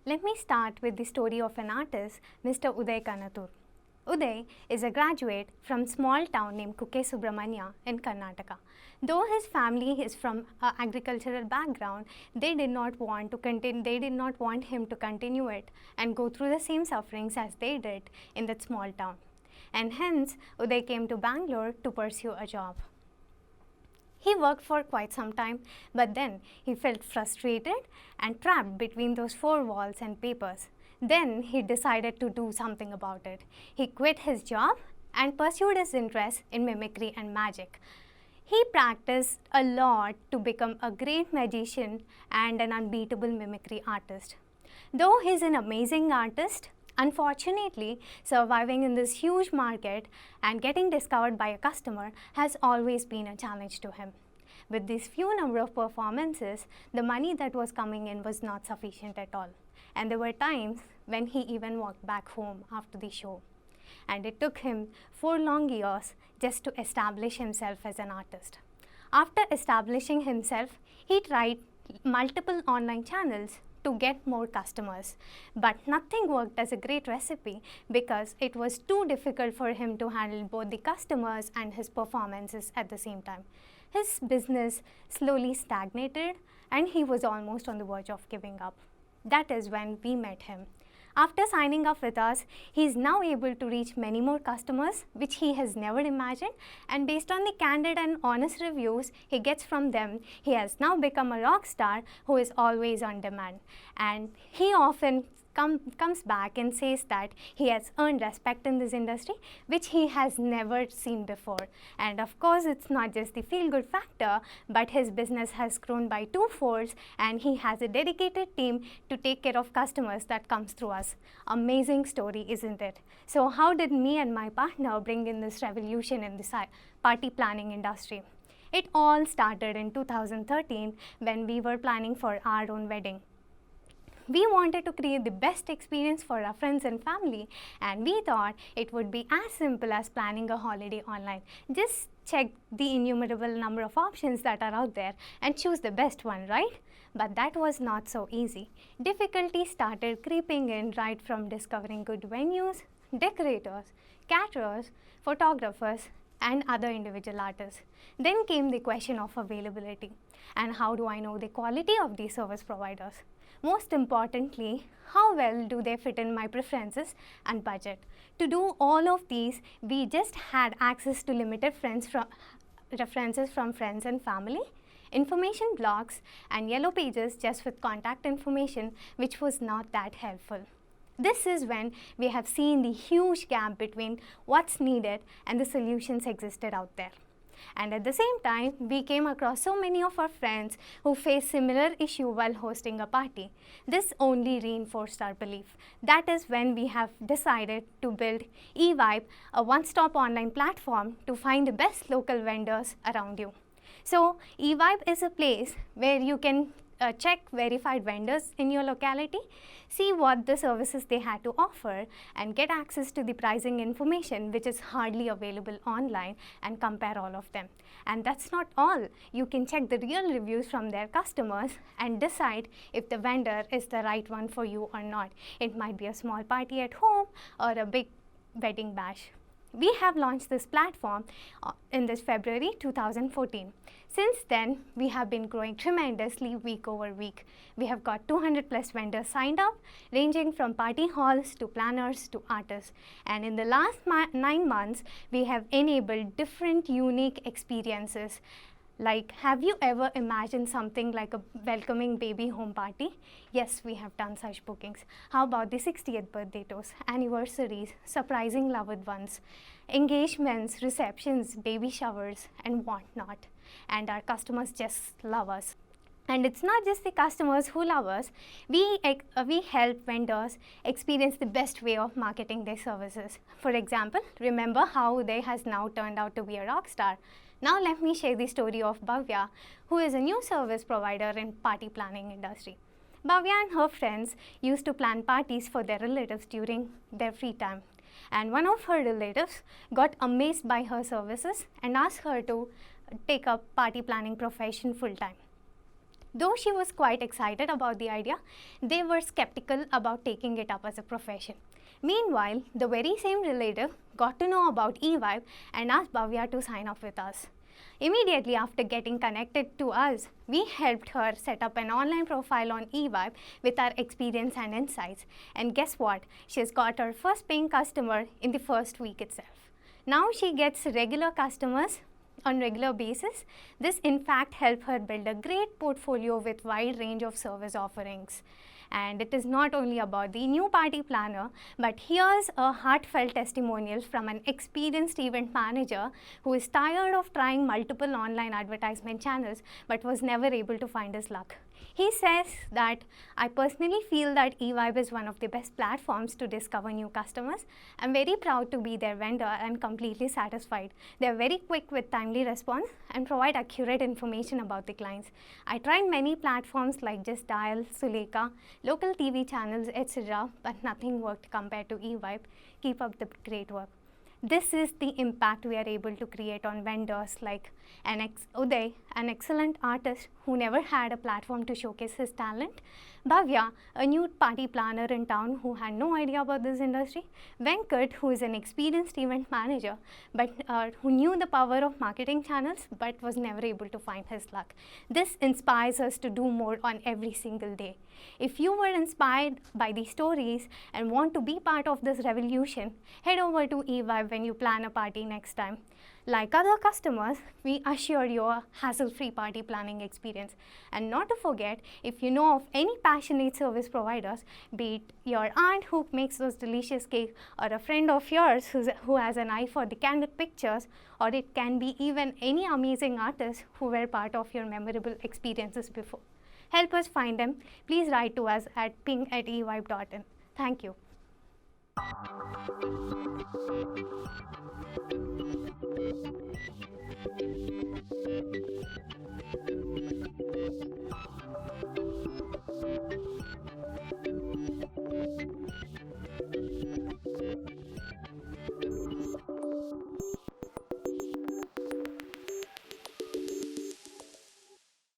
Let me start with the story of an artist, Mr. Uday Kanatur. Uday is a graduate from small town named Kukke Subramanya in Karnataka. Though his family is from an agricultural background, they did not want him to continue it and go through the same sufferings as they did in that small town. And hence, Uday came to Bangalore to pursue a job. He worked for quite some time, but then he felt frustrated and trapped between those four walls and papers. Then he decided to do something about it. He quit his job and pursued his interest in mimicry and magic. He practiced a lot to become a great magician and an unbeatable mimicry artist. Though he's an amazing artist, unfortunately, surviving in this huge market and getting discovered by a customer has always been a challenge to him. With these few number of performances, the money that was coming in was not sufficient at all. And there were times when he even walked back home after the show. And it took him 4 long years just to establish himself as an artist. After establishing himself, he tried multiple online channels to get more customers, but nothing worked as a great recipe because it was too difficult for him to handle both the customers and his performances at the same time. His business slowly stagnated and he was almost on the verge of giving up. That is when we met him. After signing up with us, he is now able to reach many more customers, which he has never imagined, and based on the candid and honest reviews he gets from them, he has now become a rock star who is always on demand. And he often comes back and says that he has earned respect in this industry, which he has never seen before. And of course, it's not just the feel-good factor, but his business has grown by 2-folds and he has a dedicated team to take care of customers that comes through us. Amazing story, isn't it? So how did me and my partner bring in this revolution in the party planning industry? It all started in 2013 when we were planning for our own wedding. We wanted to create the best experience for our friends and family, and we thought it would be as simple as planning a holiday online. Just check the innumerable number of options that are out there and choose the best one, right? But that was not so easy. Difficulty started creeping in right from discovering good venues, decorators, caterers, photographers, and other individual artists. Then came the question of availability. And how do I know the quality of these service providers? Most importantly, how well do they fit in my preferences and budget? To do all of these, we just had access to limited references from friends and family, information blogs, and yellow pages just with contact information, which was not that helpful. This is when we have seen the huge gap between what's needed and the solutions existed out there. And at the same time, we came across so many of our friends who faced similar issue while hosting a party. This only reinforced our belief. That is when we have decided to build eVibe, a one-stop online platform to find the best local vendors around you. So eVibe is a place where you can check verified vendors in your locality, see what the services they had to offer, and get access to the pricing information which is hardly available online and compare all of them. And that's not all. You can check the real reviews from their customers and decide if the vendor is the right one for you or not. It might be a small party at home or a big wedding bash. We have launched this platform in this February 2014. Since then, we have been growing tremendously week over week. We have got 200 plus vendors signed up, ranging from party halls to planners to artists. And in the last 9 months, we have enabled different unique experiences. Like, have you ever imagined something like a welcoming baby home party? Yes, we have done such bookings. How about the 60th birthday toast, anniversaries, surprising loved ones, engagements, receptions, baby showers, and whatnot. And our customers just love us. And it's not just the customers who love us. We help vendors experience the best way of marketing their services. For example, remember how Uday has now turned out to be a rock star. Now let me share the story of Bhavya, who is a new service provider in party planning industry. Bhavya and her friends used to plan parties for their relatives during their free time. And one of her relatives got amazed by her services and asked her to take up party planning profession full time. Though she was quite excited about the idea, they were skeptical about taking it up as a profession. Meanwhile, the very same relative got to know about eVibe and asked Bhavya to sign up with us. Immediately after getting connected to us, we helped her set up an online profile on eVibe with our experience and insights. And guess what? She has got her first paying customer in the first week itself. Now she gets regular customers on regular basis. This in fact helped her build a great portfolio with wide range of service offerings. And it is not only about the new party planner, but here's a heartfelt testimonial from an experienced event manager who is tired of trying multiple online advertisement channels but was never able to find his luck. He says that, "I personally feel that eVibe is one of the best platforms to discover new customers. I'm very proud to be their vendor and completely satisfied. They're very quick with timely response and provide accurate information about the clients. I tried many platforms like Just Dial, Suleka, local TV channels, etc., but nothing worked compared to eVibe. Keep up the great work." This is the impact we are able to create on vendors like Uday, an excellent artist who never had a platform to showcase his talent; Bhavya, a new party planner in town who had no idea about this industry; Venkat, who is an experienced event manager but who knew the power of marketing channels but was never able to find his luck. This inspires us to do more on every single day. If you were inspired by these stories and want to be part of this revolution, head over to eVibe when you plan a party next time. Like other customers, we assure you a hassle-free party planning experience. And not to forget, if you know of any passionate service providers, be it your aunt who makes those delicious cakes, or a friend of yours who has an eye for the candid pictures, or it can be even any amazing artists who were part of your memorable experiences before. Help us find them. Please write to us at ping@evibe.in. Thank you.